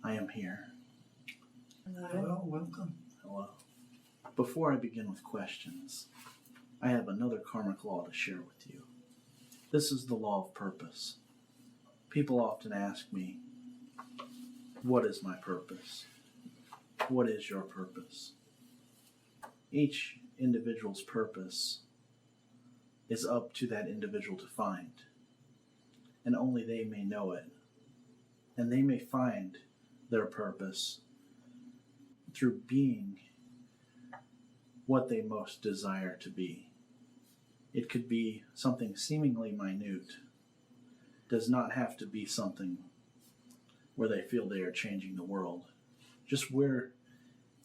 I am here. Hello, welcome. Hello. Before I begin with questions, I have another karmic law to share with you. This is the law of purpose. People often ask me, what is my purpose? What is your purpose? Each individual's purpose is up to that individual to find, and only they may know it. And they may find their purpose through being what they most desire to be. It could be something seemingly minute, does not have to be something where they feel they are changing the world, just where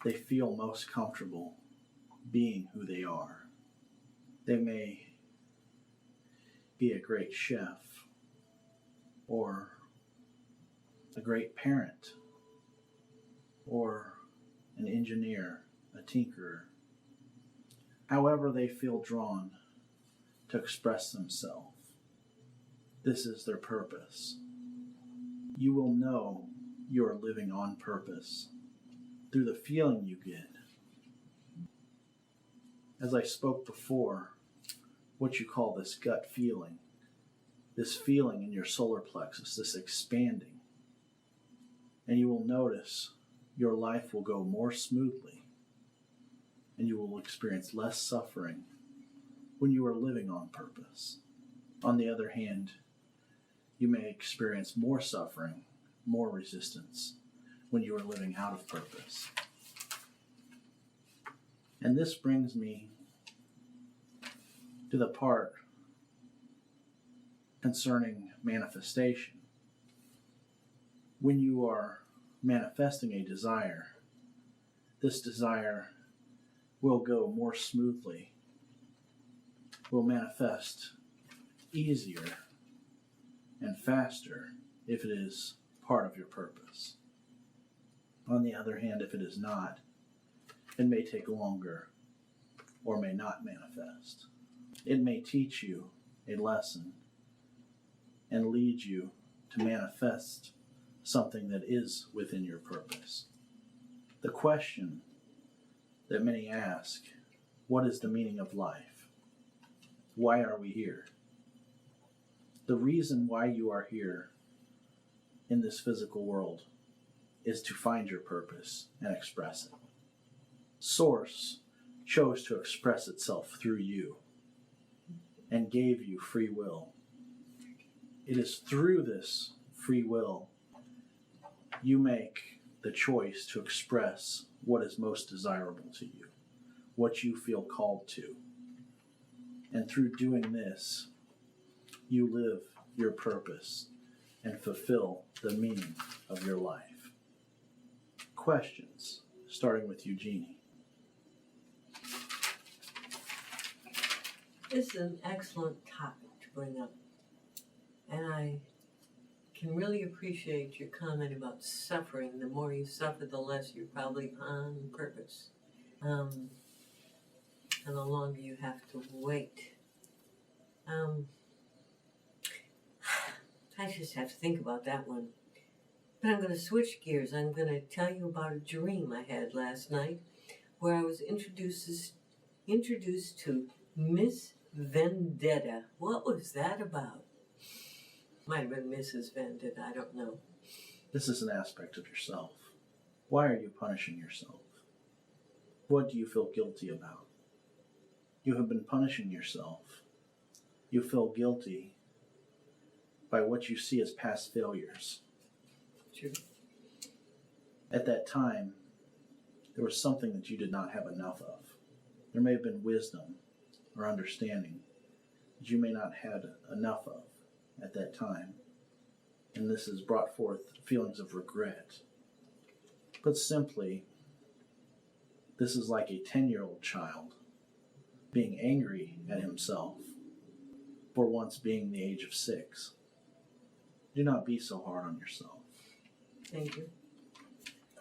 they feel most comfortable being who they are. They may be a great chef, or a great parent, or an engineer, a tinkerer. However they feel drawn to express themselves, this is their purpose. You will know you are living on purpose through the feeling you get. As I spoke before, what you call this gut feeling, this feeling in your solar plexus, this expanding, and you will notice your life will go more smoothly and you will experience less suffering when you are living on purpose. On the other hand, you may experience more suffering, more resistance when you are living out of purpose. And this brings me to the part concerning manifestation. When you are manifesting a desire, this desire will go more smoothly, will manifest easier and faster if it is part of your purpose. On the other hand, if it is not, it may take longer or may not manifest. It may teach you a lesson and lead you to manifest something that is within your purpose. The question that many ask, what is the meaning of life? Why are we here? The reason why you are here in this physical world is to find your purpose and express it. Source chose to express itself through you and gave you free will. It is through this free will you make the choice to express what is most desirable to you, what you feel called to. And through doing this, you live your purpose and fulfill the meaning of your life. Questions, starting with Eugenie. This is an excellent topic to bring up. And I can really appreciate your comment about suffering. The more you suffer, the less you're probably on purpose. And the longer you have to wait. I just have to think about that one. But I'm going to switch gears. I'm going to tell you about a dream I had last night where I was introduced to Miss Vendetta. What was that about? Might have been Mrs. Vendetta, I don't know. This is an aspect of yourself. Why are you punishing yourself? What do you feel guilty about? You have been punishing yourself. You feel guilty by what you see as past failures. True. At that time, there was something that you did not have enough of. There may have been wisdom or understanding that you may not have had enough of at that time. And this has brought forth feelings of regret. Put simply, this is like a 10-year-old child being angry at himself for once being the age of 6. Do not be so hard on yourself. Thank you.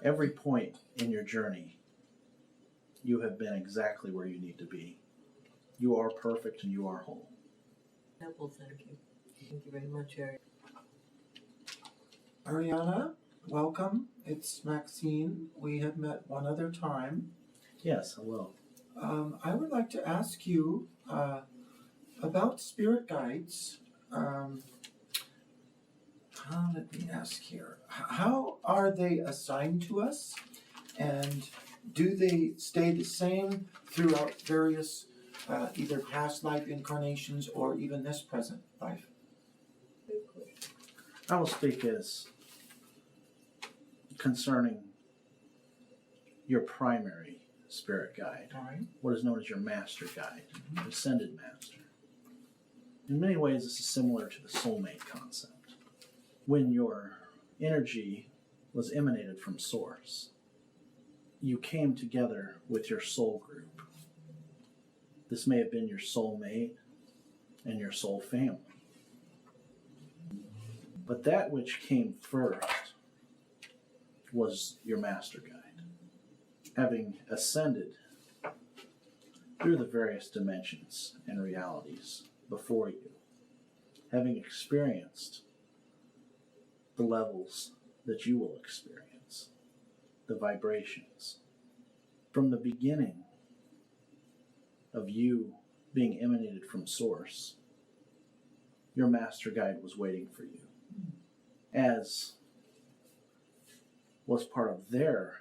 Every point in your journey, you have been exactly where you need to be. You are perfect and you are whole. Well, thank you. Thank you very much, Eric. Ariana, welcome. It's Maxine. We have met one other time. Yes, hello. I would like to ask you about spirit guides. Let me ask here. How are they assigned to us? And do they stay the same throughout various either past life incarnations or even this present life? I will speak as concerning your primary spirit guide, All right. what is known as your master guide, ascended master. In many ways, this is similar to the soulmate concept. When your energy was emanated from source, you came together with your soul group. This may have been your soulmate and your soul family. But that which came first was your master guide. Having ascended through the various dimensions and realities before you, having experienced the levels that you will experience, the vibrations, from the beginning of you being emanated from source, your master guide was waiting for you, as was part of their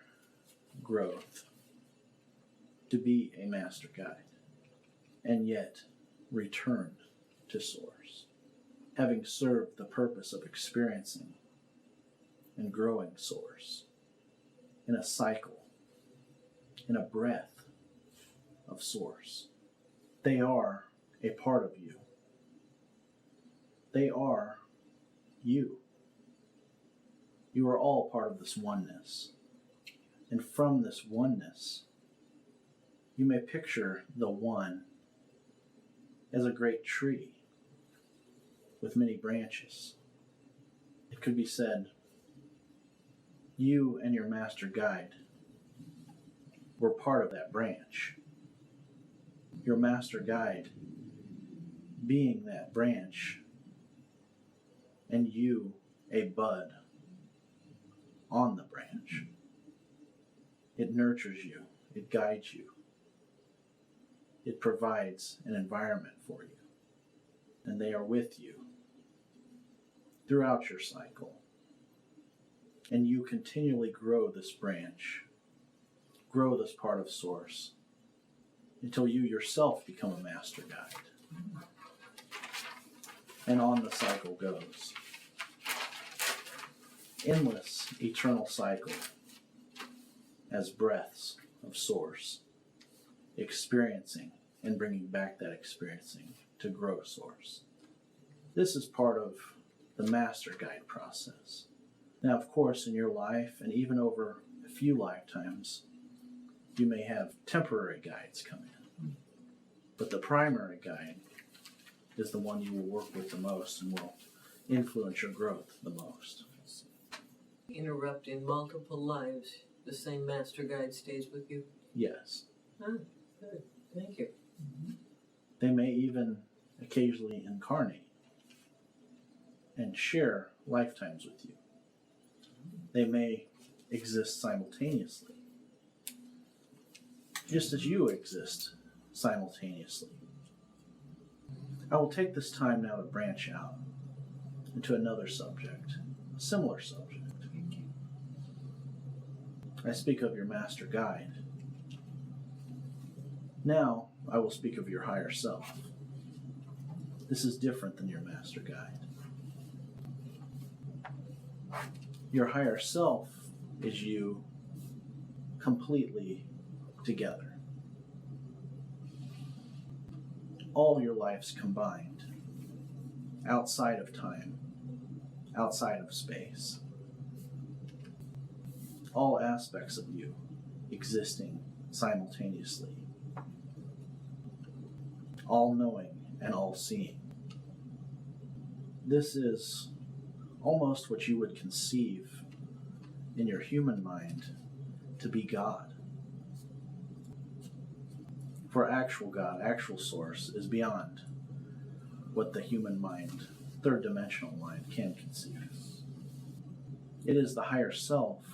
growth to be a master guide, and yet returned to source, having served the purpose of experiencing and growing source in a cycle, in a breath of source. They are a part of you. They are you. You are all part of this oneness. And from this oneness, you may picture the one as a great tree with many branches. It could be said, you and your master guide were part of that branch. Your master guide being that branch, and you a bud on the branch. It nurtures you, it guides you, it provides an environment for you, and they are with you throughout your cycle. And you continually grow this branch, grow this part of source, until you yourself become a master guide. And on the cycle goes. Endless, eternal cycle as breaths of source, experiencing and bringing back that experiencing to grow source. This is part of the master guide process. Now, of course, in your life, and even over a few lifetimes, you may have temporary guides come in. But the primary guide is the one you will work with the most and will influence your growth the most. Interrupt in multiple lives, the same master guide stays with you? Yes. Ah, good. Thank you. They may even occasionally incarnate and share lifetimes with you. They may exist simultaneously, just as you exist simultaneously. I will take this time now to branch out into another subject, a similar subject. I speak of your master guide. Now I will speak of your higher self. This is different than your master guide. Your higher self is you completely together. All your lives combined, outside of time, outside of space. All aspects of you existing simultaneously. All knowing and all seeing. This is almost what you would conceive in your human mind to be God. For actual God, actual source, is beyond what the human mind, third dimensional mind, can conceive. It is the higher self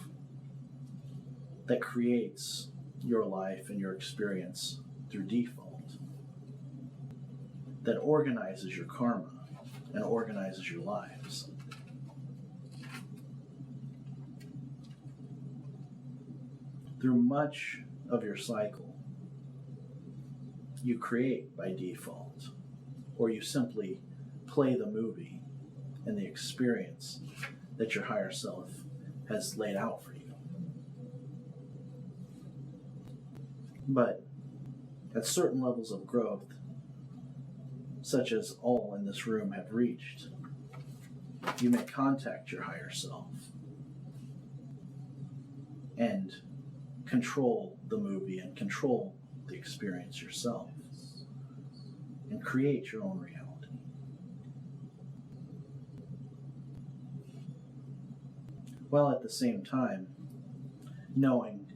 that creates your life and your experience through default, that organizes your karma and organizes your lives. Through much of your cycle, you create by default, or you simply play the movie and the experience that your higher self has laid out for you. But at certain levels of growth, such as all in this room have reached, you may contact your higher self and control the movie and control the experience yourself and create your own reality. While at the same time knowing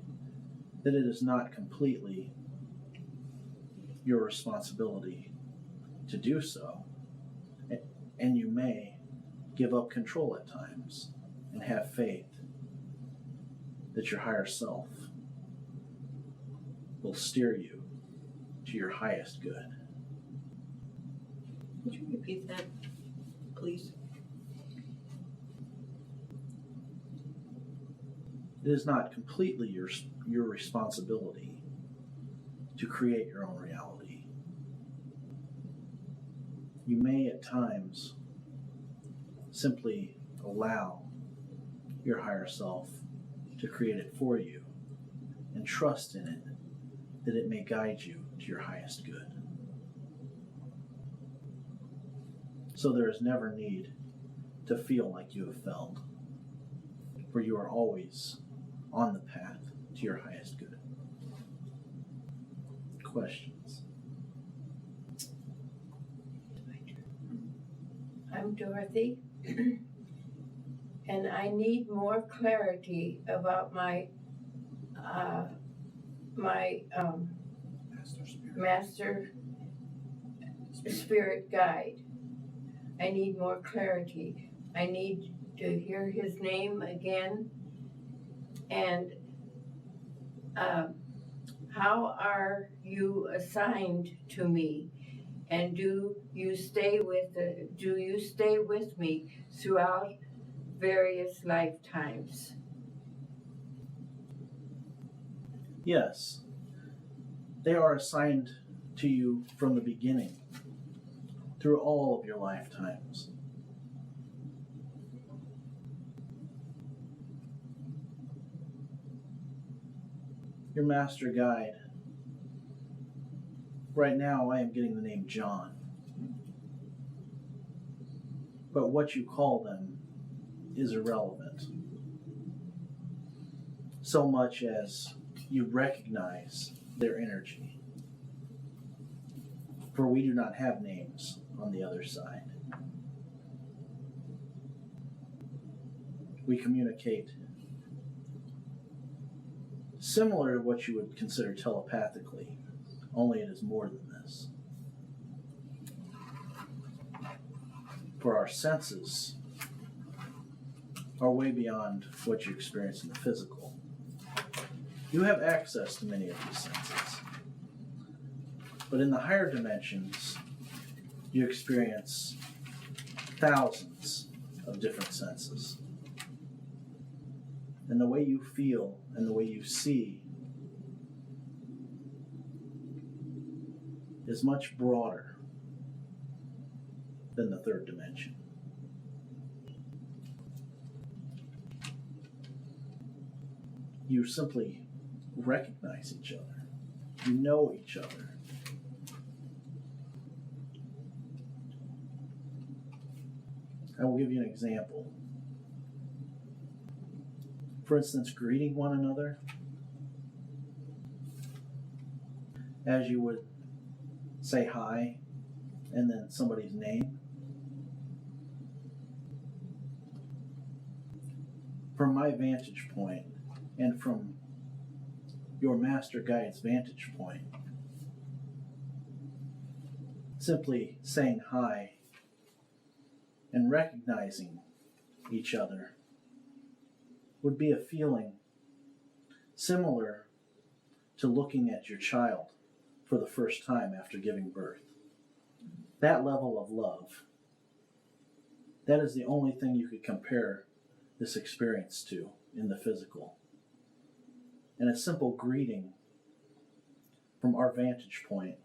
that it is not completely your responsibility to do so, and you may give up control at times and have faith that your higher self will steer you to your highest good. Would you repeat that, please? It is not completely your responsibility to create your own reality. You may at times simply allow your higher self to create it for you and trust in it that it may guide you to your highest good. So there is never need to feel like you have failed, for you are always on the path to your highest good. Questions? I'm Dorothy, and I need more clarity about my master spirit guide. I need more clarity. I need to hear his name again. And how are you assigned to me? And do you stay with me throughout various lifetimes? Yes. They are assigned to you from the beginning, through all of your lifetimes. Your master guide. Right now, I am getting the name John. But what you call them is irrelevant. So much as you recognize their energy. For we do not have names on the other side. We communicate similar to what you would consider telepathically, only it is more than this. For our senses are way beyond what you experience in the physical. You have access to many of these senses. But in the higher dimensions, you experience thousands of different senses. And the way you feel and the way you see is much broader than the third dimension. You simply recognize each other. You know each other. I will give you an example. For instance, greeting one another as you would say hi and then somebody's name. From my vantage point and from your master guide's vantage point, simply saying hi and recognizing each other would be a feeling similar to looking at your child for the first time after giving birth. That level of love, that is the only thing you could compare this experience to in the physical. And a simple greeting from our vantage point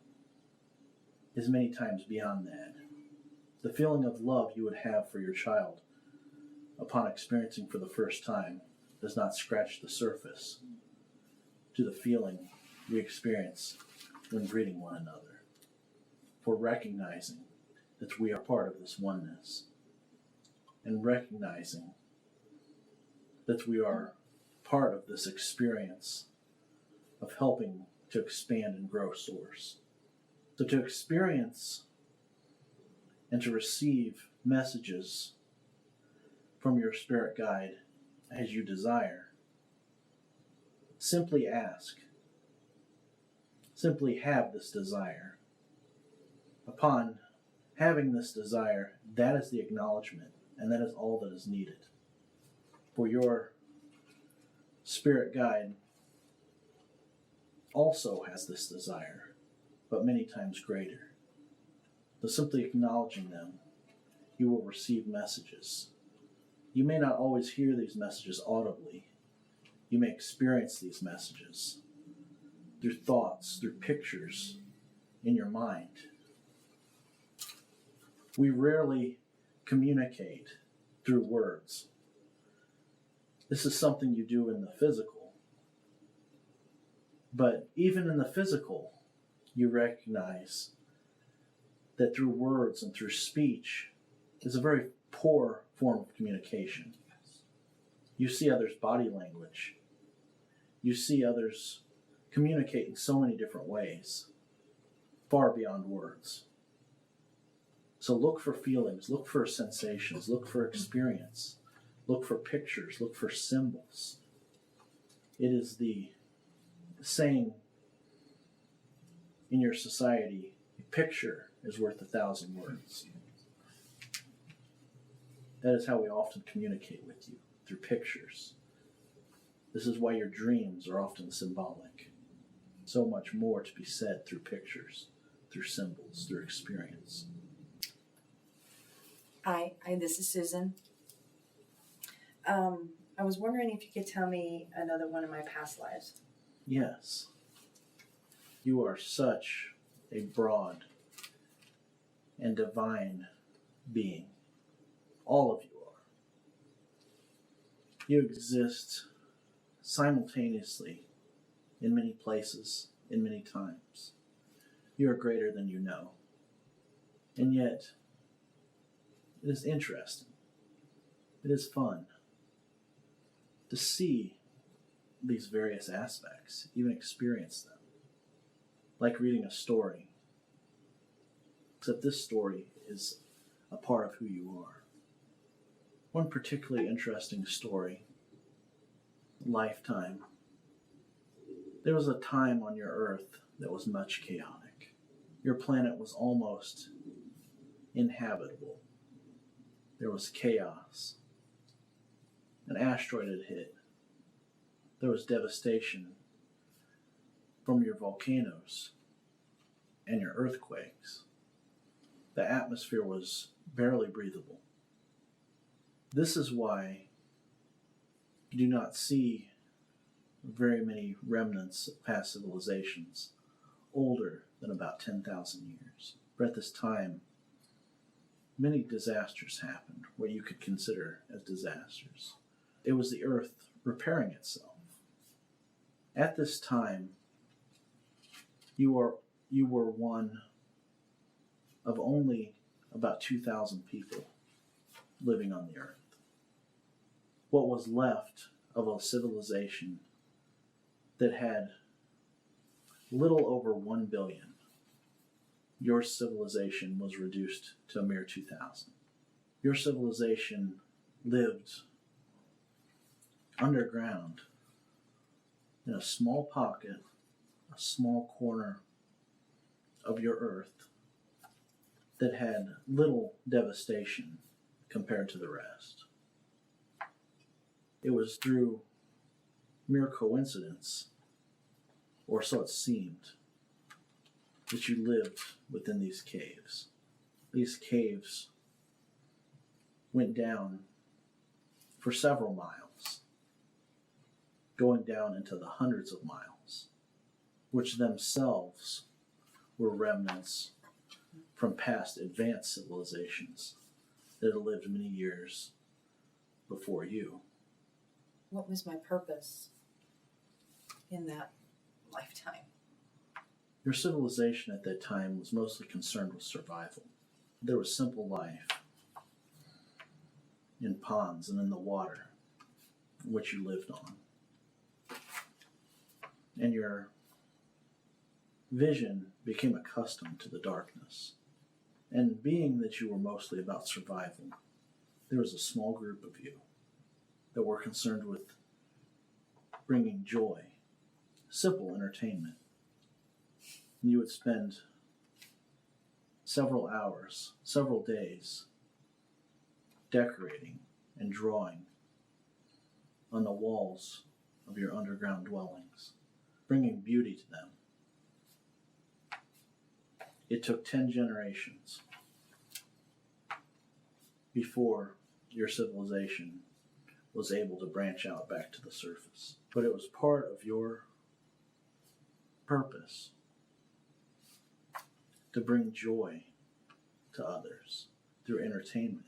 is many times beyond that. The feeling of love you would have for your child upon experiencing for the first time does not scratch the surface to the feeling we experience when greeting one another, for recognizing that we are part of this oneness, and recognizing that we are part of this experience of helping to expand and grow Source. So to experience and to receive messages from your spirit guide as you desire, simply ask. Simply have this desire. Upon having this desire, that is the acknowledgement, and that is all that is needed. For your spirit guide also has this desire, but many times greater. So simply acknowledging them, you will receive messages. You may not always hear these messages audibly. You may experience these messages through thoughts, through pictures in your mind. We rarely communicate through words. This is something you do in the physical. But even in the physical, you recognize that through words and through speech is a very poor form of communication. You see others' body language. You see others communicate in so many different ways, far beyond words. So look for feelings, look for sensations, look for experience, look for pictures, look for symbols. It is the saying in your society, a picture is worth 1,000 words. That is how we often communicate with you, through pictures. This is why your dreams are often symbolic. So much more to be said through pictures, through symbols, through experience. Hi, this is Susan. I was wondering if you could tell me another one of my past lives. Yes. You are such a broad and divine being. All of you are. You exist simultaneously in many places, in many times. You are greater than you know. And yet, it is interesting. It is fun to see these various aspects, even experience them. Like reading a story. Except this story is a part of who you are. One particularly interesting story, lifetime. There was a time on your Earth that was much chaotic. Your planet was almost inhabitable. There was chaos. An asteroid had hit. There was devastation from your volcanoes and your earthquakes. The atmosphere was barely breathable. This is why you do not see very many remnants of past civilizations older than about 10,000 years. But at this time, many disasters happened, what you could consider as disasters. It was the earth repairing itself. At this time, you were one of only about 2,000 people living on the earth. What was left of a civilization that had little over 1 billion, your civilization was reduced to a mere 2,000. Your civilization lived underground in a small pocket, a small corner of your earth that had little devastation compared to the rest. it was through mere coincidence, or so it seemed, that you lived within these caves. These caves went down for several miles, going down into the hundreds of miles, which themselves were remnants from past advanced civilizations that had lived many years before you. What was my purpose in that lifetime? Your civilization at that time was mostly concerned with survival. There was simple life in ponds and in the water which you lived on. And your vision became accustomed to the darkness. And being that you were mostly about survival, there was a small group of you that were concerned with bringing joy, simple entertainment. And you would spend several hours, several days, decorating and drawing on the walls of your underground dwellings, bringing beauty to them. It took 10 generations before your civilization was able to branch out back to the surface. But it was part of your purpose to bring joy to others through entertainment,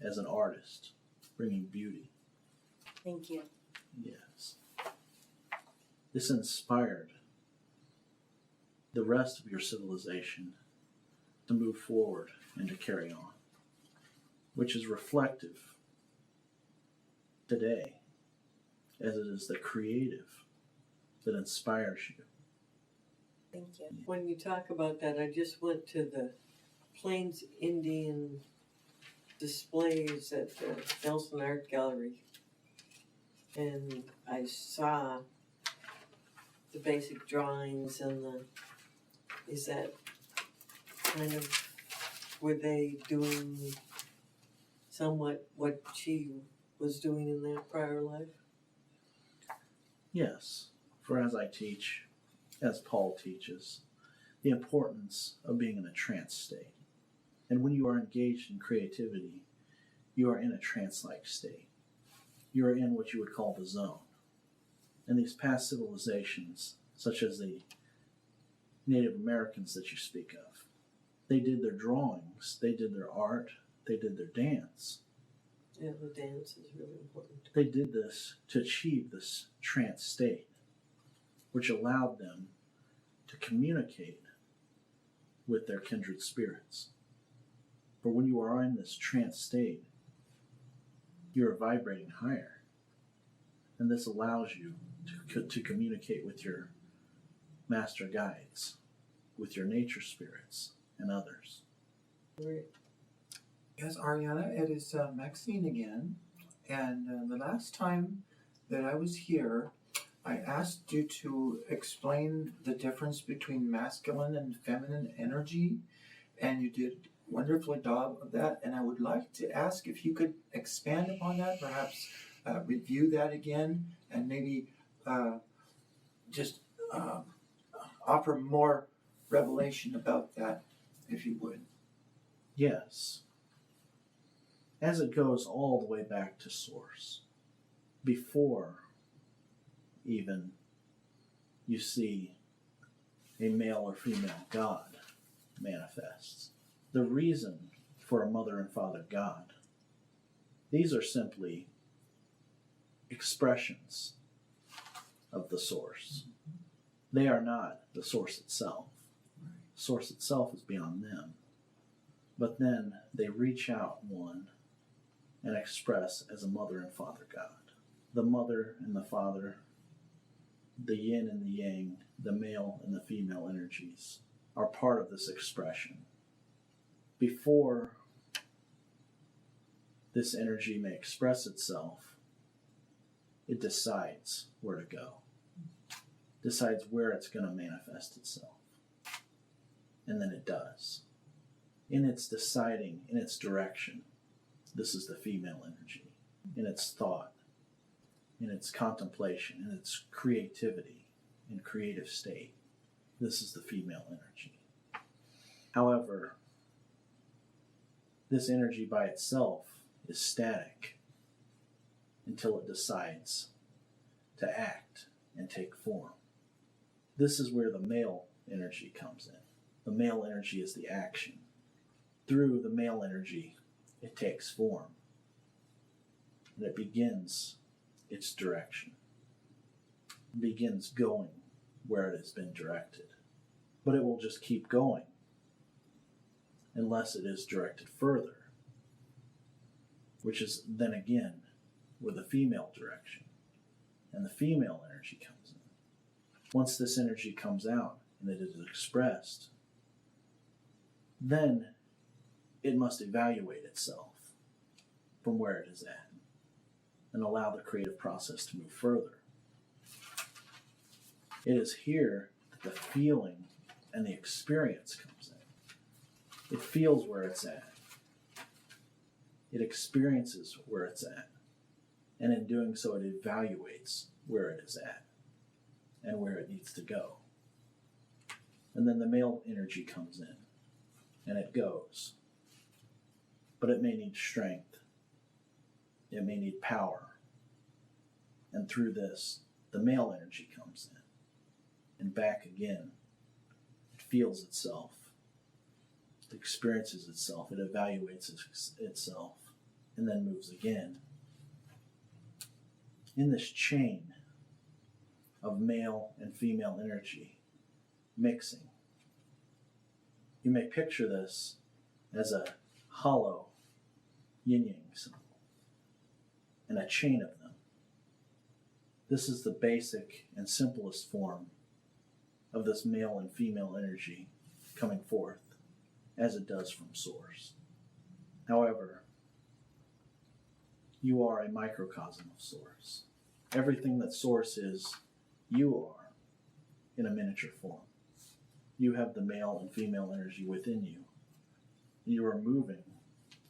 as an artist, bringing beauty. Thank you. Yes. This inspired the rest of your civilization to move forward and to carry on, which is reflective today, as it is the creative that inspires you. Thank you. When you talk about that, I just went to the Plains Indian displays at the Nelson Art Gallery, and I saw the basic drawings and is that kind of, were they doing somewhat what she was doing in that prior life? Yes, for as I teach, as Paul teaches, the importance of being in a trance state. And when you are engaged in creativity, you are in a trance-like state. You are in what you would call the zone. And these past civilizations, such as the Native Americans that you speak of, they did their drawings, they did their art, they did their dance. Yeah, the dance is really important. They did this to achieve this trance state, which allowed them to communicate with their kindred spirits. For when you are in this trance state, you are vibrating higher. And this allows you to communicate with your master guides, with your nature spirits, and others. Right. Yes, Ariana, it is Maxine again. And the last time that I was here, I asked you to explain the difference between masculine and feminine energy, and you did a wonderful job of that. And I would like to ask if you could expand upon that, perhaps review that again, and maybe just offer more revelation about that, if you would. Yes. As it goes all the way back to source, before even you see a male or female God manifests. The reason for a mother and father God, these are simply expressions of the source. They are not the source itself. The source itself is beyond them. But then they reach out one and express as a mother and father God. The mother and the father, the yin and the yang, the male and the female energies are part of this expression. Before this energy may express itself, it decides where to go, decides where it's going to manifest itself. And then it does. In its deciding, in its direction, this is the female energy. In its thought, in its contemplation, in its creativity and creative state. This is the female energy. However, this energy by itself is static until it decides to act and take form. This is where the male energy comes in. The male energy is the action. Through the male energy, it takes form. And it begins its direction. It begins going where it has been directed. But it will just keep going unless it is directed further, which is then again where the female direction and the female energy comes in. Once this energy comes out and it is expressed, then it must evaluate itself from where it is at and allow the creative process to move further. It is here that the feeling and the experience comes in. It feels where it's at. It experiences where it's at. And in doing so, it evaluates where it is at and where it needs to go. And then the male energy comes in and it goes. But it may need strength. It may need power. And through this, the male energy comes in and back again. It feels itself. It experiences itself. It evaluates itself and then moves again. In this chain of male and female energy mixing, you may picture this as a hollow yin-yang symbol and a chain of them. This is the basic and simplest form of this male and female energy coming forth as it does from Source. However, you are a microcosm of Source. Everything that Source is, you are in a miniature form. You have the male and female energy within you. You are moving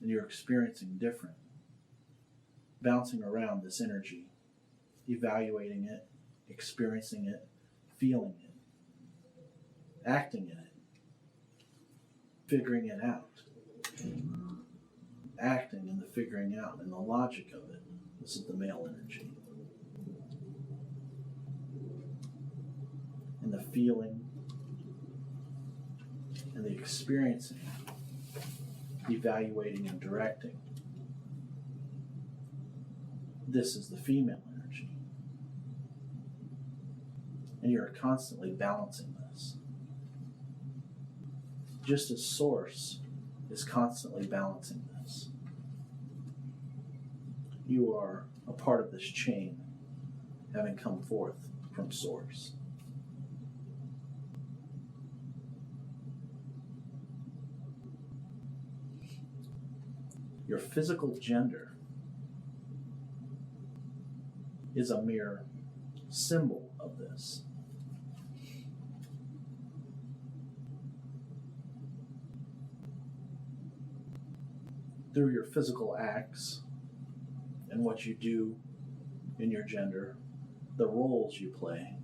and you're experiencing different, bouncing around this energy, evaluating it, experiencing it, feeling it, acting in it, figuring it out, acting and the figuring out and the logic of it. This is the male energy. And the feeling and the experiencing, evaluating and directing. This is the female energy. And you're constantly balancing this. Just as Source is constantly balancing this. You are a part of this chain, having come forth from Source. Your physical gender is a mere symbol of this. Through your physical acts and what you do in your gender, the roles you play,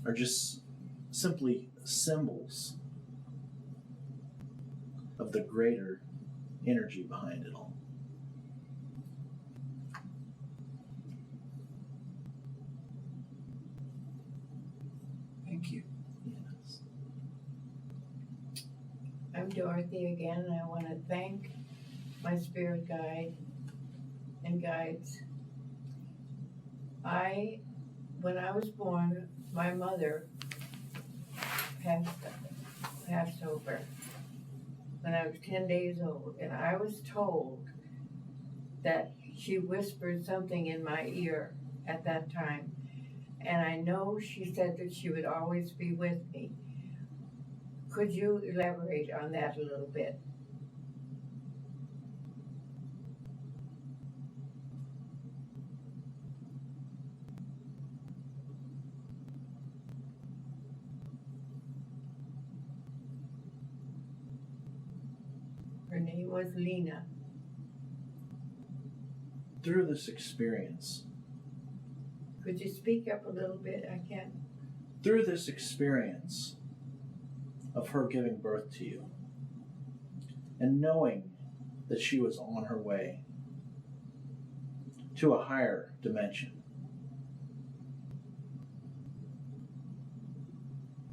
are just simply symbols of the greater energy behind it all. Thank you. Yes. I'm Dorothy again, and I want to thank my spirit guide and guides. When I was born, my mother passed over when I was 10 days old, and I was told that she whispered something in my ear at that time, and I know she said that she would always be with me. Could you elaborate on that a little bit? Her name was Lena. through this experience, Could you speak up a little bit? I can't. through this experience of her giving birth to you, and knowing that she was on her way to a higher dimension,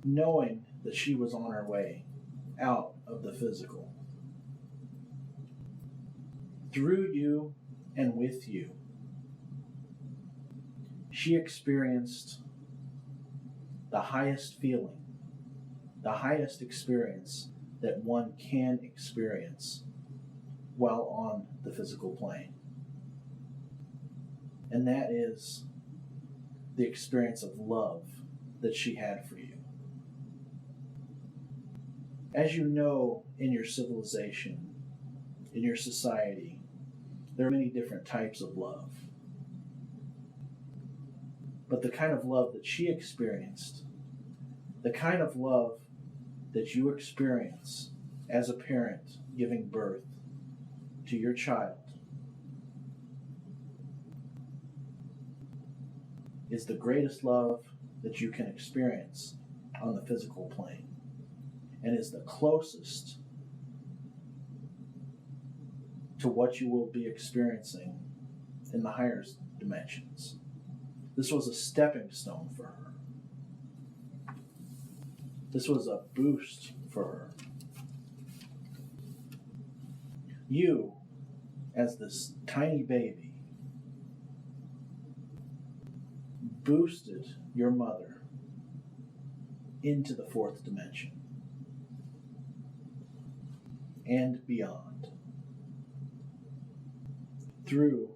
knowing that she was on her way out of the physical, through you and with you, she experienced the highest feeling, the highest experience that one can experience while on the physical plane. And that is the experience of love that she had for you. As you know, in your civilization, in your society, there are many different types of love. But the kind of love that she experienced, the kind of love that you experience as a parent giving birth to your child, is the greatest love that you can experience on the physical plane, and is the closest to what you will be experiencing in the higher dimensions. This was a stepping stone for her. This was a boost for her. You, as this tiny baby, boosted your mother into the fourth dimension and beyond through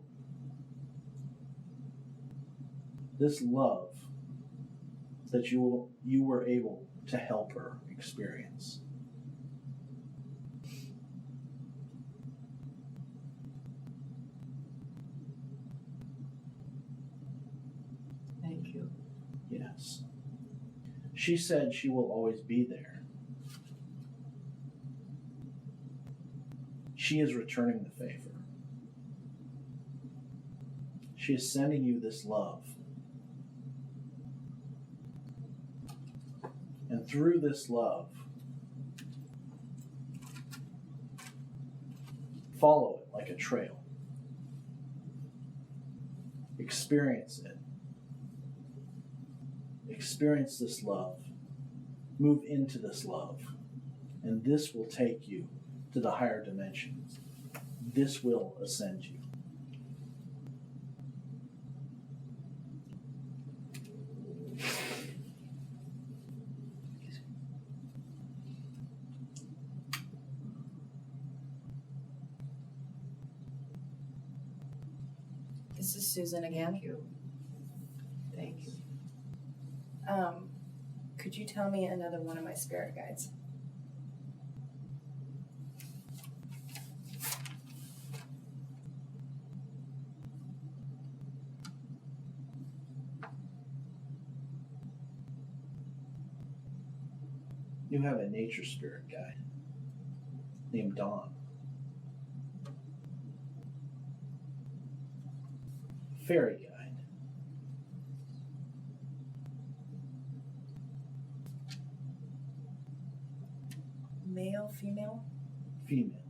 this love that you were able to help her experience. Thank you. Yes. She said she will always be there. She is returning the favor. She is sending you this love. And through this love, follow it like a trail. Experience it. Experience this love. Move into this love. And this will take you to the higher dimensions. This will ascend you. This is Susan again. Thank you. Thank you. Could you tell me another one of my spirit guides? You have a nature spirit guide named Dawn. Fairy guide. Male, female? Female.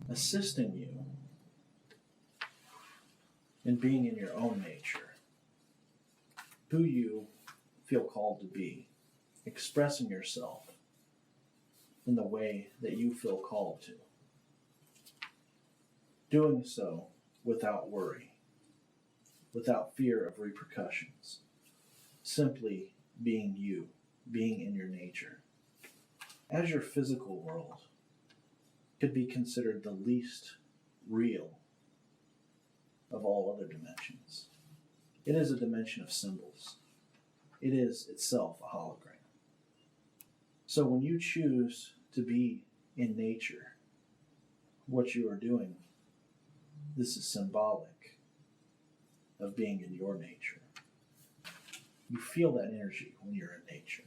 Assisting you in being in your own nature, who you feel called to be, expressing yourself in the way that you feel called to. Doing so without worry, without fear of repercussions, simply being you, being in your nature. As your physical world could be considered the least real of all other dimensions. It is a dimension of symbols. It is itself a hologram. So when you choose to be in nature, what you are doing, this is symbolic of being in your nature. You feel that energy when you're in nature.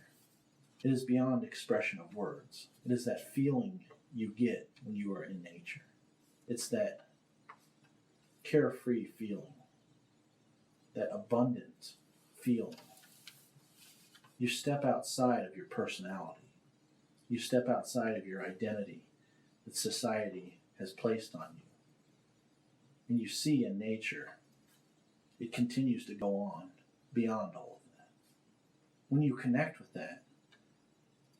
It is beyond expression of words. It is that feeling you get when you are in nature. It's that carefree feeling, that abundant feeling. You step outside of your personality. You step outside of your identity that society has placed on you. And you see in nature, it continues to go on beyond all of that. When you connect with that,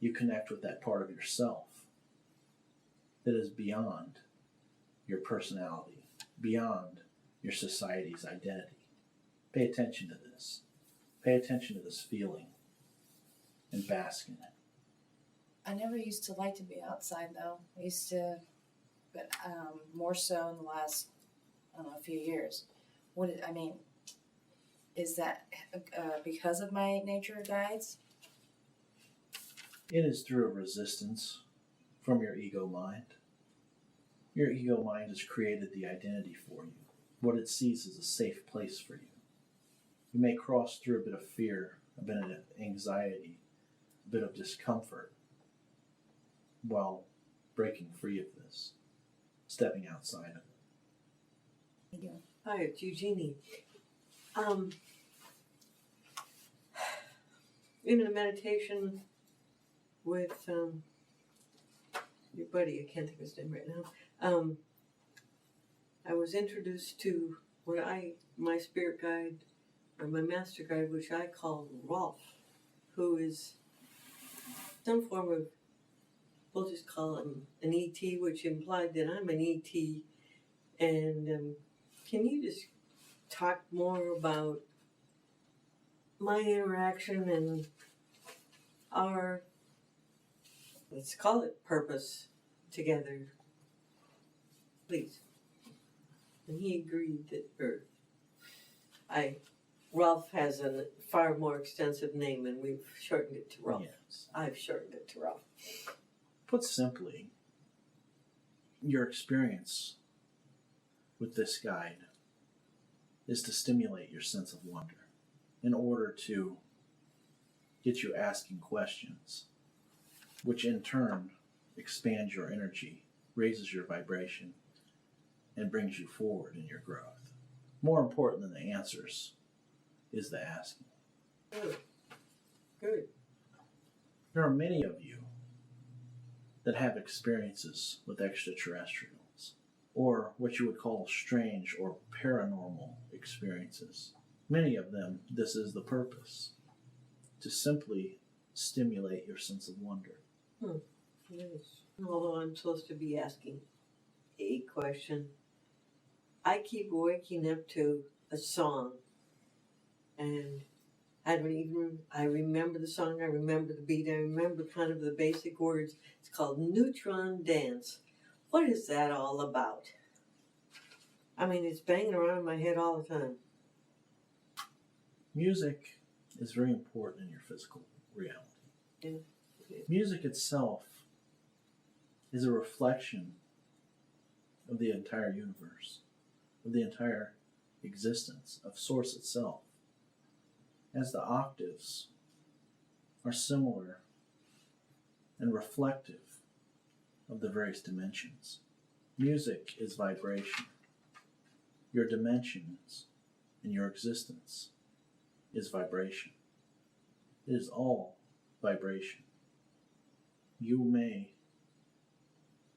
you connect with that part of yourself that is beyond your personality, beyond your society's identity. Pay attention to this. Pay attention to this feeling and bask in it. I never used to like to be outside though. I used to, but more so in the last, I don't know, a few years. Is that because of my nature guides? It is through a resistance from your ego mind. Your ego mind has created the identity for you, what it sees as a safe place for you. You may cross through a bit of fear, a bit of anxiety, a bit of discomfort while breaking free of this, stepping outside of it. Thank you. Hi, it's Eugenie. In a meditation with your buddy, I can't think of his name right now, I was introduced to my spirit guide, or my master guide, which I call Rolf, who is some form of, we'll just call him an ET, which implied that I'm an ET. And can you just talk more about my interaction and our, let's call it purpose together, please? And he agreed that, Ralph has a far more extensive name, and we've shortened it to Ralph. Yes. I've shortened it to Ralph. Put simply, your experience with this guide is to stimulate your sense of wonder in order to get you asking questions, which in turn expands your energy, raises your vibration, and brings you forward in your growth. More important than the answers is the asking. Good. Good. There are many of you that have experiences with extraterrestrials, or what you would call strange or paranormal experiences. Many of them, this is the purpose, to simply stimulate your sense of wonder. Yes. Although I'm supposed to be asking a question, I keep waking up to a song, and I remember the song, I remember the beat, I remember kind of the basic words. It's called Neutron Dance. What is that all about? I mean, it's banging around in my head all the time. Music is very important in your physical reality. Yeah. Music itself is a reflection of the entire universe, of the entire existence, of Source itself. As the octaves are similar and reflective of the various dimensions, music is vibration. Your dimensions and your existence is vibration. It is all vibration. You may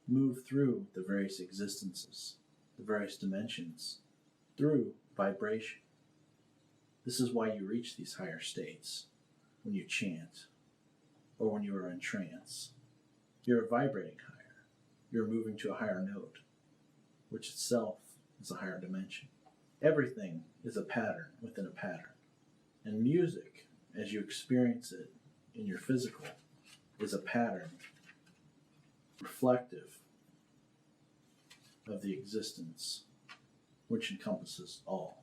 move through the various existences, the various dimensions, through vibration. This is why you reach these higher states when you chant or when you are in trance. You're vibrating higher. You're moving to a higher note, which itself is a higher dimension. Everything is a pattern within a pattern. And music, as you experience it in your physical, is a pattern reflective of the existence which encompasses all.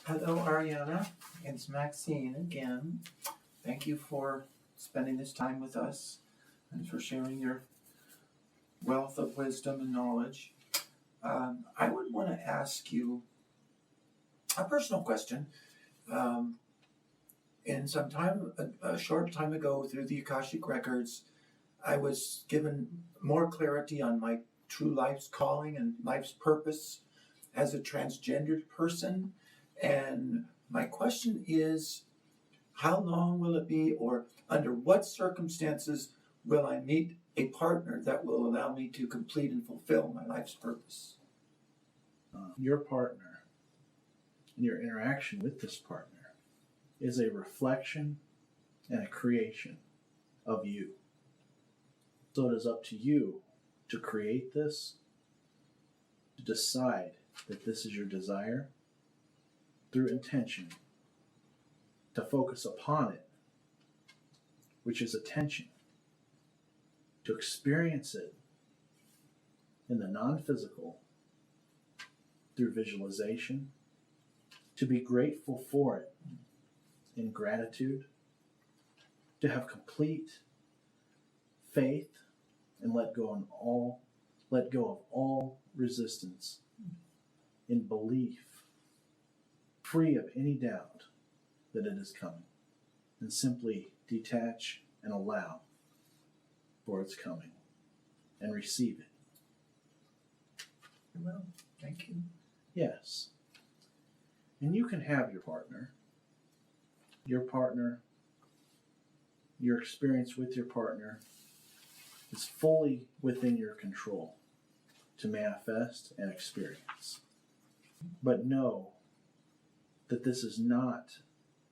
Hello, Ariana. It's Maxine again. Thank you for spending this time with us and for sharing your wealth of wisdom and knowledge. I would want to ask you a personal question. In some time, a short time ago, through the Akashic Records, I was given more clarity on my true life's calling and life's purpose. as a transgendered person. And my question is, how long will it be, or under what circumstances will I meet a partner that will allow me to complete and fulfill my life's purpose? Your partner and your interaction with this partner is a reflection and a creation of you. So it is up to you to create this, to decide that this is your desire through intention, to focus upon it, which is attention, to experience it in the non-physical through visualization, to be grateful for it in gratitude, to have complete faith and let go of all resistance in belief, free of any doubt that it is coming, and simply detach and allow for its coming and receive it. Well, thank you. Yes. And you can have your partner, your experience with your partner is fully within your control to manifest and experience. But know that this is not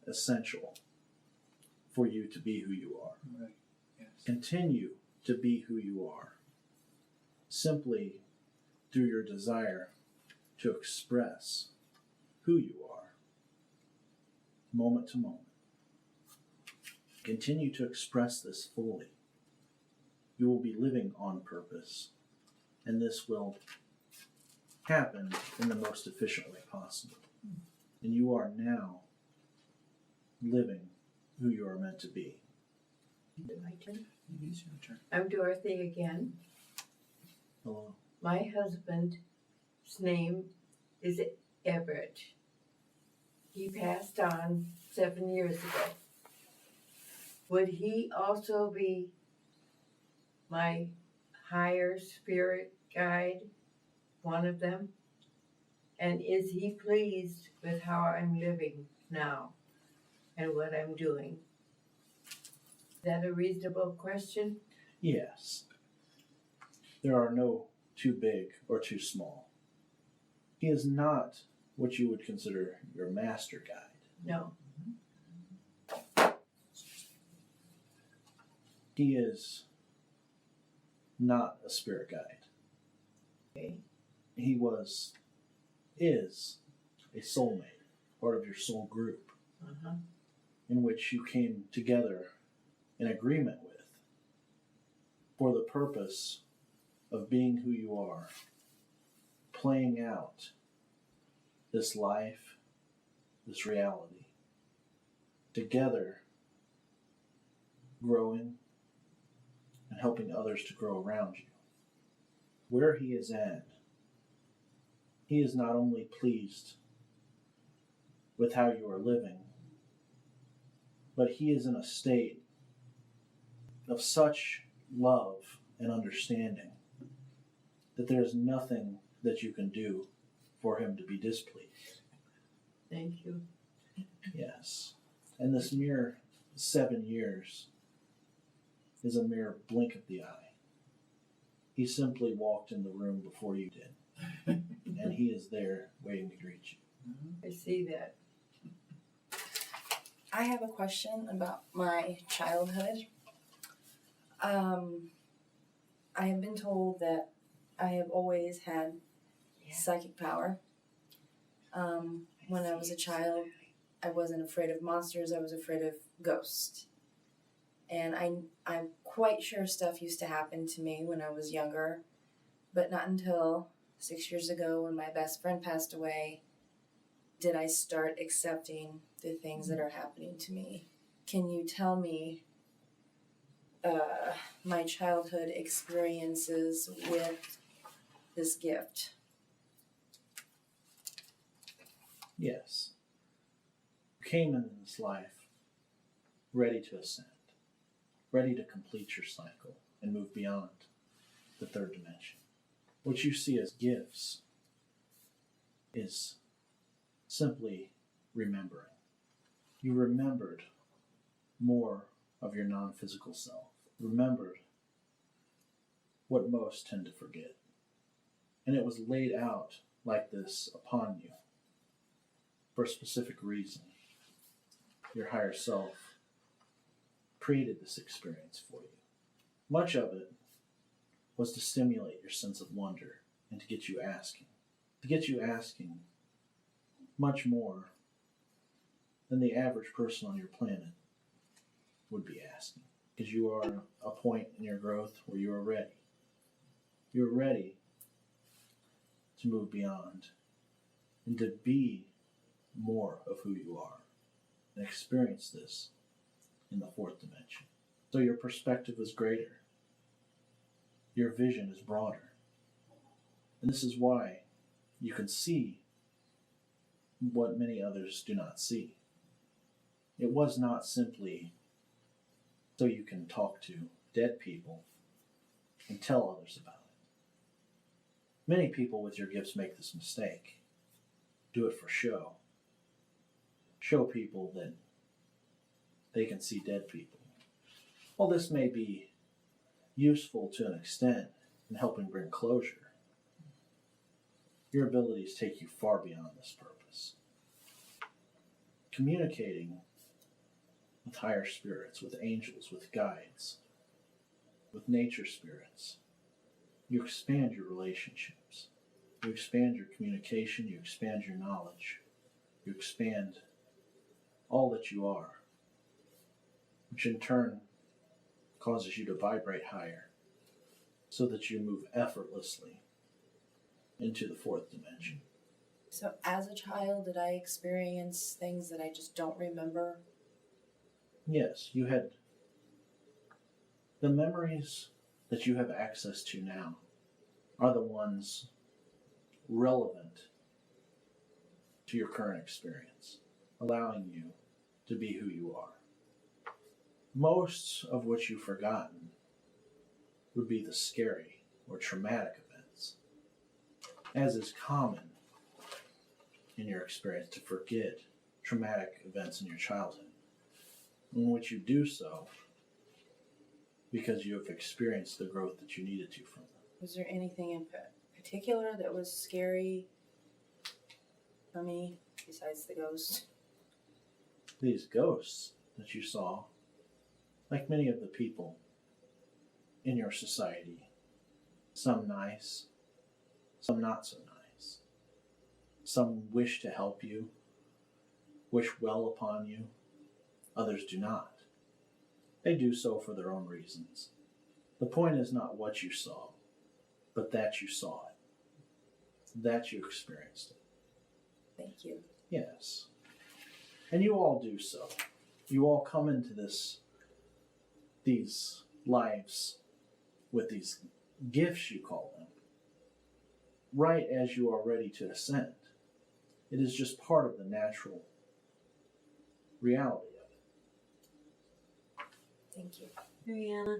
essential for you to be who you are. Right. Yes. Continue to be who you are, simply through your desire to express who you are, moment to moment. Continue to express this fully. You will be living on purpose, and this will happen in the most efficient way possible. And you are now living who you are meant to be. My turn? It is your turn. I'm Dorothy again. Hello. My husband's name is Everett. He passed on 7 years ago. Would he also be my higher spirit guide, one of them? And is he pleased with how I'm living now and what I'm doing? Is that a reasonable question? Yes. There are no too big or too small. He is not what you would consider your master guide. No. He is not a spirit guide. Okay. He is a soulmate, part of your soul group, Uh-huh. in which you came together in agreement with for the purpose of being who you are, playing out this life, this reality, together, growing and helping others to grow around you. Where he is at, he is not only pleased with how you are living, but he is in a state of such love and understanding that there's nothing that you can do for him to be displeased. Thank you. Yes. And this mere 7 years is a mere blink of the eye. He simply walked in the room before you did, and he is there waiting to greet you. I see that. I have a question about my childhood. I have been told that I have always had psychic power. When I was a child, I wasn't afraid of monsters, I was afraid of ghosts. And I'm quite sure stuff used to happen to me when I was younger, but not until 6 years ago when my best friend passed away did I start accepting the things that are happening to me. Can you tell me my childhood experiences with this gift? Yes. You came into this life ready to ascend, ready to complete your cycle and move beyond the third dimension. What you see as gifts is simply remembering. You remembered more of your non-physical self. Remembered what most tend to forget. And it was laid out like this upon you for a specific reason. Your higher self created this experience for you. Much of it was to stimulate your sense of wonder and to get you asking. To get you asking much more than the average person on your planet would be asking. Because you are a point in your growth where you are ready. You're ready to move beyond and to be more of who you are and experience this in the fourth dimension. So your perspective is greater. Your vision is broader. And this is why you can see what many others do not see. It was not simply so you can talk to dead people and tell others about it. Many people with your gifts make this mistake. Do it for show. Show people that they can see dead people. While this may be useful to an extent in helping bring closure, your abilities take you far beyond this purpose. Communicating with higher spirits, with angels, with guides, with nature spirits, you expand your relationships. You expand your communication, you expand your knowledge, you expand all that you are, which in turn causes you to vibrate higher so that you move effortlessly into the fourth dimension. So as a child, did I experience things that I just don't remember? Yes, you had the memories that you have access to now are the ones relevant to your current experience, allowing you to be who you are. Most of what you've forgotten would be the scary or traumatic events, as is common in your experience to forget traumatic events in your childhood, in which you do so because you have experienced the growth that you needed to from them. Was there anything in particular that was scary for me besides the ghost? These ghosts that you saw, like many of the people in your society, some nice, some not so nice. Some wish to help you, wish well upon you, others do not. They do so for their own reasons. The point is not what you saw, but that you saw it, that you experienced it. Thank you. Yes. And you all do so. You all come into these lives with these gifts, you call them, right as you are ready to ascend. It is just part of the natural reality of it. Thank you. Mariana,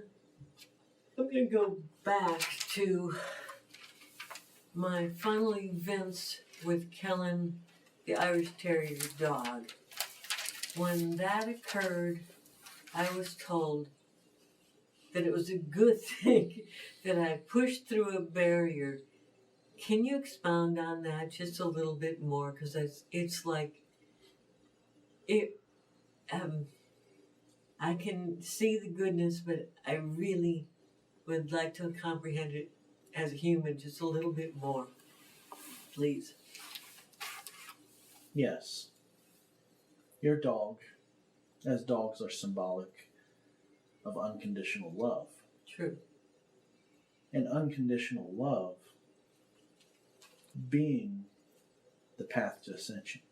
I'm going to go back to my final events with Kellen, the Irish Terrier dog. When that occurred, I was told that it was a good thing that I pushed through a barrier. Can you expound on that just a little bit more? Because it's like, I can see the goodness, but I really would like to comprehend it as a human just a little bit more. Please. Yes. Your dog, as dogs are symbolic of unconditional love. True. And unconditional love being the path to ascension,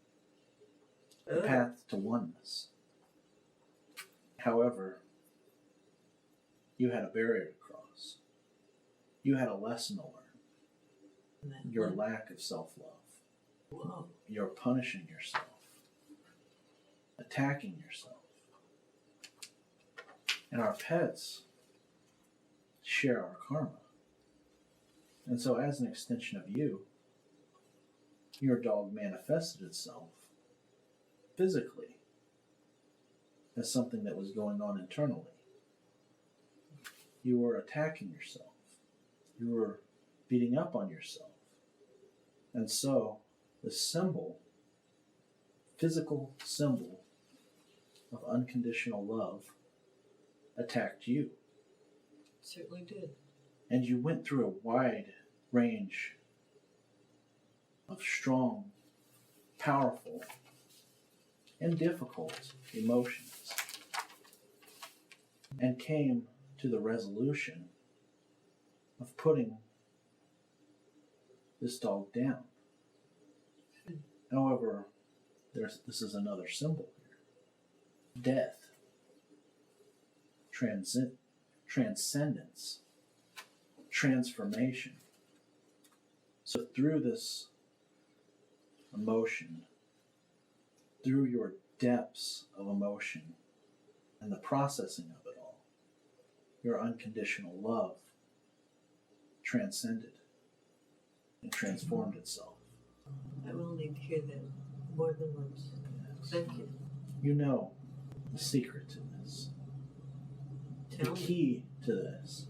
the path to oneness. However, you had a barrier to cross. You had a lesson to learn. Your lack of self-love. Whoa. You're punishing yourself. Attacking yourself. And our pets share our karma. And so as an extension of you, your dog manifested itself physically as something that was going on internally. You were attacking yourself. You were beating up on yourself. And so the symbol, physical symbol of unconditional love attacked you. It certainly did. And you went through a wide range of strong, powerful, and difficult emotions, and came to the resolution of putting this dog down. However, this is another symbol here. Death, transcendence, transformation. So through this emotion, through your depths of emotion and the processing of it all, your unconditional love transcended and transformed itself. I will need to hear that more than once. Thank you. You know the secret to this. The Tell me. key to this.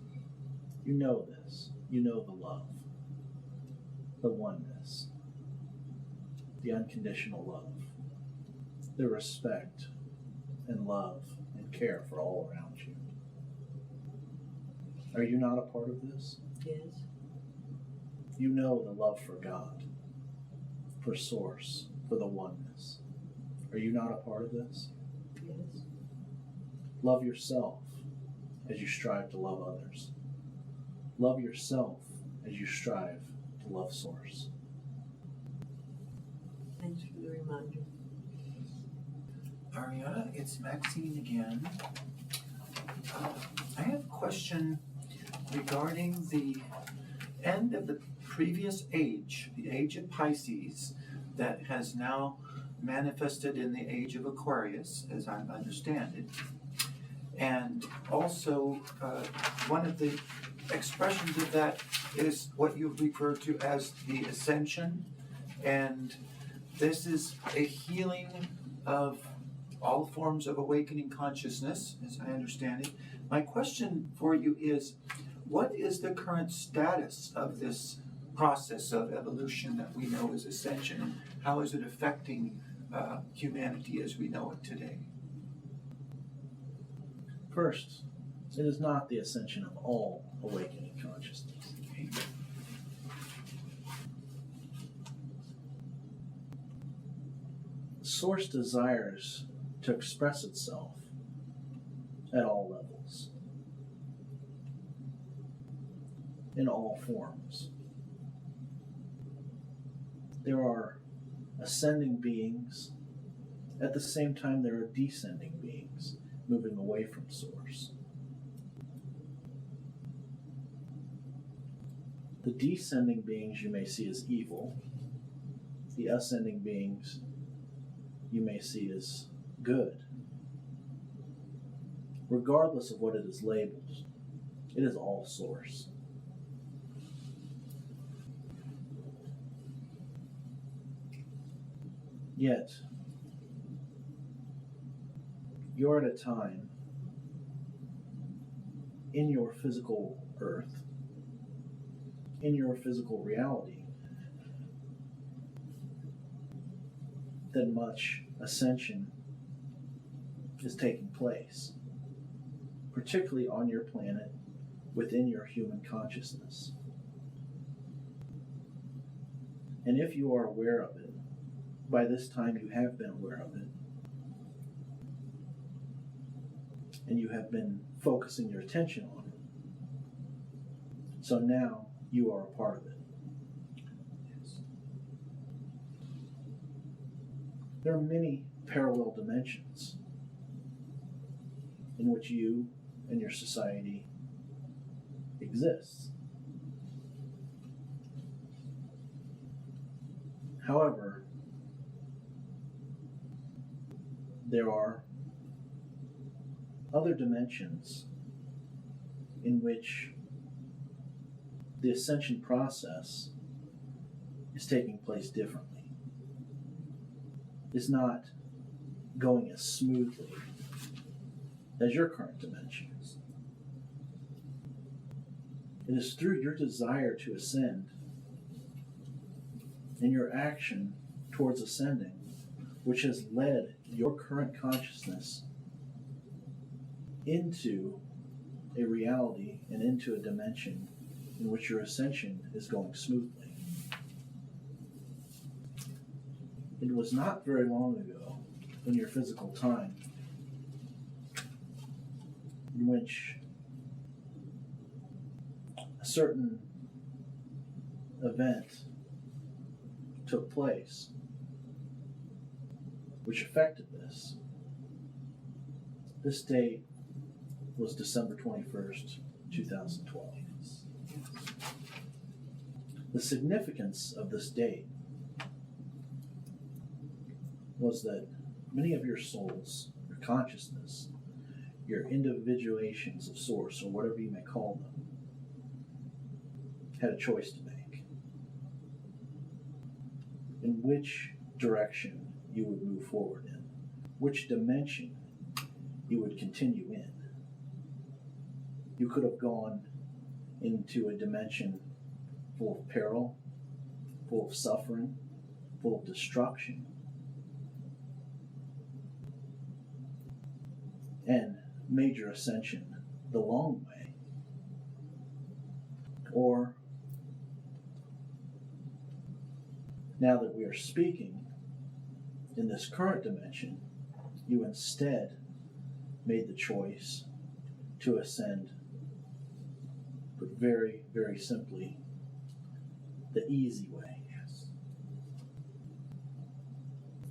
You know this. You know the love. The oneness. The unconditional love. The respect and love and care for all around you. Are you not a part of this? Yes. You know the love for God, for Source, for the oneness. Are you not a part of this? Yes. Love yourself as you strive to love others. Love yourself as you strive to love Source. Thanks for the reminder. Ariana, it's Maxine again. I have a question regarding the end of the previous age, the age of Pisces, that has now manifested in the age of Aquarius, as I understand it. And also, one of the expressions of that is what you refer to as the Ascension. And this is a healing of all forms of awakening consciousness, as I understand it. My question for you is, what is the current status of this process of evolution that we know as Ascension, and how is it affecting humanity as we know it today? First, it is not the ascension of all awakening consciousness. Okay. Source desires to express itself at all levels, in all forms. There are ascending beings, at the same time there are descending beings moving away from Source. The descending beings you may see as evil, the ascending beings you may see as good. Regardless of what it is labeled, it is all Source. Yet, you're at a time in your physical earth, in your physical reality, that much ascension is taking place, particularly on your planet, within your human consciousness. And if you are aware of it, by this time you have been aware of it, and you have been focusing your attention on it. So now you are a part of it. Yes. There are many parallel dimensions in which you and your society exists. However, there are other dimensions in which the ascension process is taking place differently. is not going as smoothly as your current dimension is. It is through your desire to ascend and your action towards ascending which has led your current consciousness into a reality and into a dimension in which your ascension is going smoothly. It was not very long ago in your physical time in which a certain event took place which affected this. This date was December 21st, 2012. The significance of this date was that many of your souls, your consciousness, your individuations of source, or whatever you may call them, had a choice to make. In which direction you would move forward in, which dimension you would continue in. You could have gone into a dimension full of peril, full of suffering, full of destruction, and made your ascension the long way. Or, now that we are speaking, in this current dimension, you instead made the choice to ascend, but very, very simply, the easy way. Yes.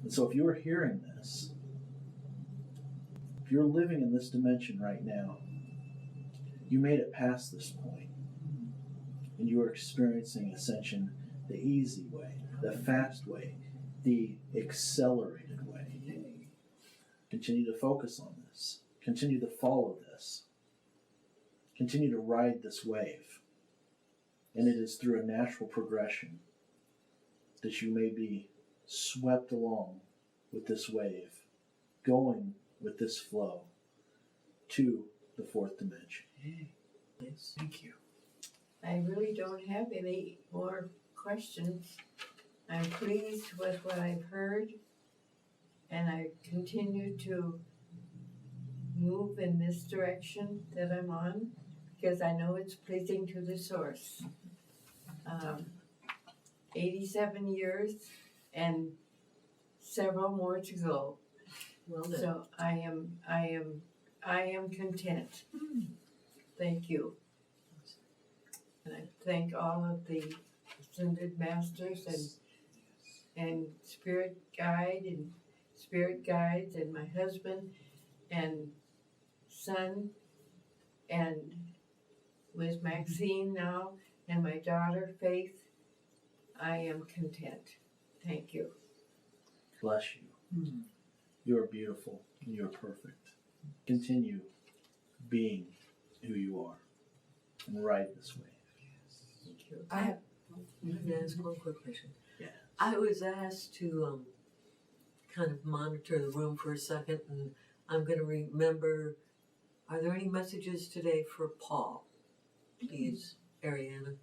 And so if you are hearing this, if you're living in this dimension right now, you made it past this point, and you are experiencing ascension the easy way, the fast way, the accelerated way. Continue to focus on this. Continue to follow this. Continue to ride this wave. And it is through a natural progression that you may be swept along with this wave, going with this flow to the fourth dimension. Yes. Thank you. I really don't have any more questions. I'm pleased with what I've heard, and I continue to move in this direction that I'm on because I know it's pleasing to the source. 87 years and several more to go. Well done. So I am content. Thank you. And I thank all of the ascended masters and spirit guides and my husband and son and with Maxine now and my daughter Faith. I am content. Thank you. Bless you. You are beautiful. You are perfect. Continue being who you are and ride this wave. Thank you. I have Can I ask one quick question? Yeah. I was asked to kind of monitor the room for a second, and I'm going to remember, are there any messages today for Paul? Please, Ariana.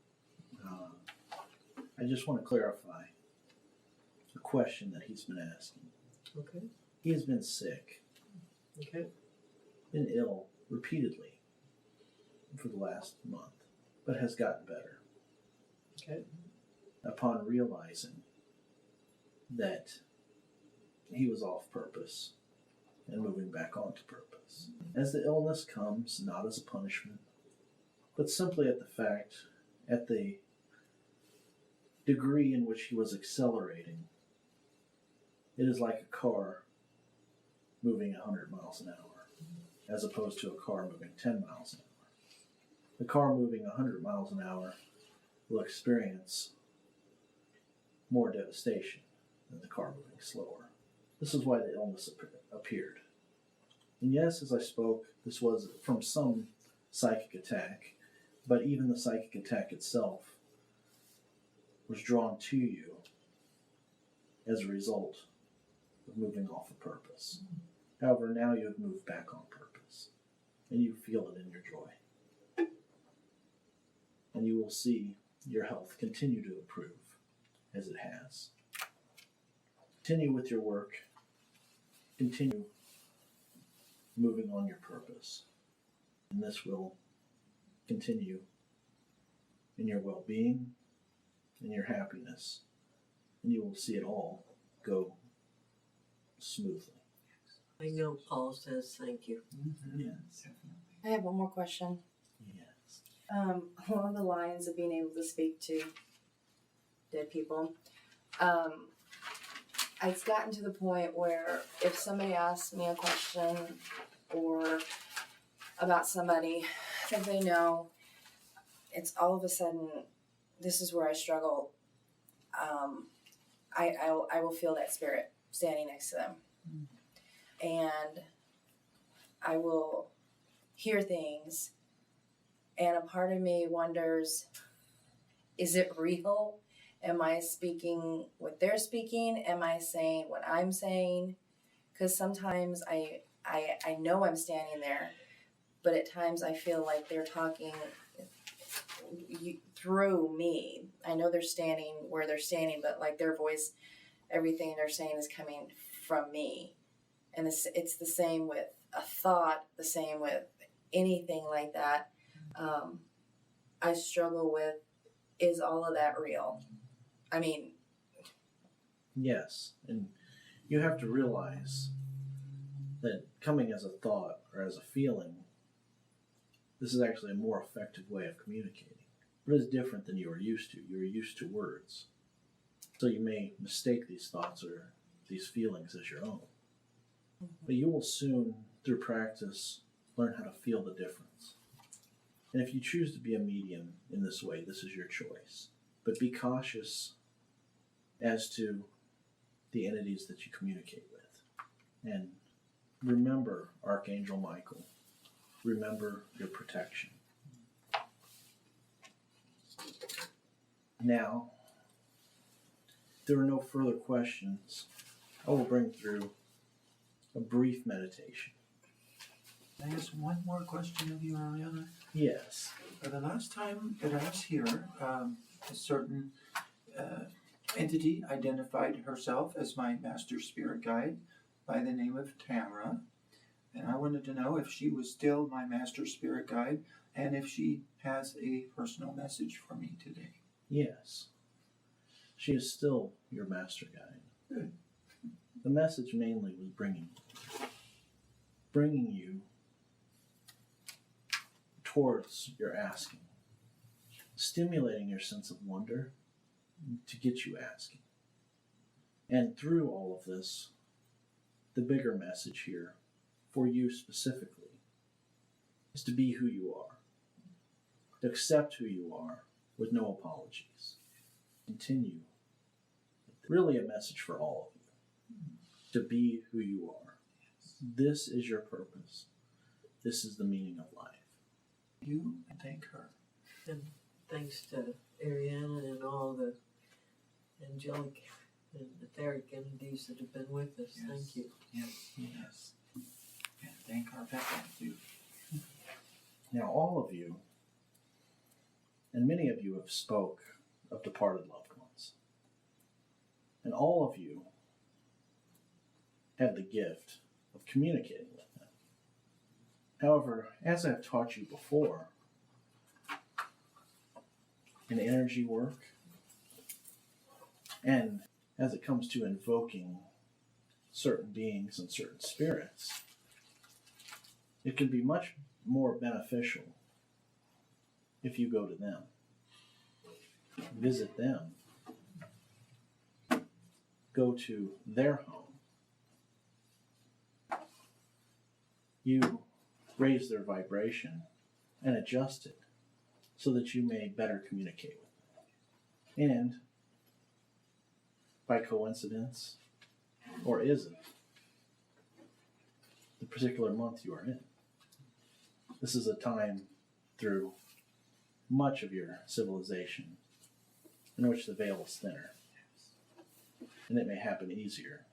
I just want to clarify a question that he's been asking. Okay. He has been sick, Okay. been ill repeatedly for the last month, but has gotten better. Okay. Upon realizing that he was off purpose and moving back onto purpose. As the illness comes, not as a punishment, but simply at the degree in which he was accelerating, it is like a car moving 100 miles an hour, as opposed to a car moving 10 miles an hour. The car moving 100 miles an hour will experience more devastation than the car moving slower. This is why the illness appeared. And yes, as I spoke, this was from some psychic attack, but even the psychic attack itself was drawn to you as a result of moving off of purpose. However, now you have moved back on purpose, and you feel it in your joy. And you will see your health continue to improve as it has. Continue with your work. Continue moving on your purpose. And this will continue in your well-being, in your happiness, and you will see it all go smoothly. I know Paul says thank you. Yes. I have one more question. Yes. Along the lines of being able to speak to dead people, it's gotten to the point where if somebody asks me a question or about somebody that they know, it's all of a sudden, this is where I struggle. I will feel that spirit standing next to them. And I will hear things, and a part of me wonders, is it real? Am I speaking what they're speaking? Am I saying what I'm saying? Because sometimes I know I'm standing there, but at times I feel like they're talking through me. I know they're standing where they're standing, but like their voice, everything they're saying is coming from me. And it's the same with a thought, the same with anything like that. I struggle with, is all of that real? I mean, Yes, and you have to realize that coming as a thought or as a feeling, this is actually a more effective way of communicating. But it's different than you are used to. You are used to words. So you may mistake these thoughts or these feelings as your own. But you will soon, through practice, learn how to feel the difference. And if you choose to be a medium in this way, this is your choice. But be cautious as to the entities that you communicate with. And remember Archangel Michael. Remember your protection. Now, if there are no further questions, I will bring through a brief meditation. Can I ask one more question of you, Ariana? Yes. The last time that I was here, a certain entity identified herself as my master spirit guide by the name of Tamara. And I wanted to know if she was still my master spirit guide and if she has a personal message for me today. Yes. She is still your master guide. Good. The message mainly was bringing you towards your asking, stimulating your sense of wonder to get you asking. And through all of this, the bigger message here for you specifically is to be who you are, to accept who you are with no apologies. Continue. Really a message for all of you, to be who you are. This is your purpose. This is the meaning of life. You and thank her. And thanks to Ariana and all the angelic and etheric entities that have been with us. Yes. Thank you. Yes. And thank our Becca too. Now all of you, and many of you have spoke of departed loved ones. And all of you have the gift of communicating with them. However, as I've taught you before, in energy work, and as it comes to invoking certain beings and certain spirits, it can be much more beneficial if you go to them, visit them, go to their home. You raise their vibration and adjust it so that you may better communicate with them. And by coincidence, or is it, the particular month you are in, this is a time through much of your civilization in which the veil is thinner, and it may happen easier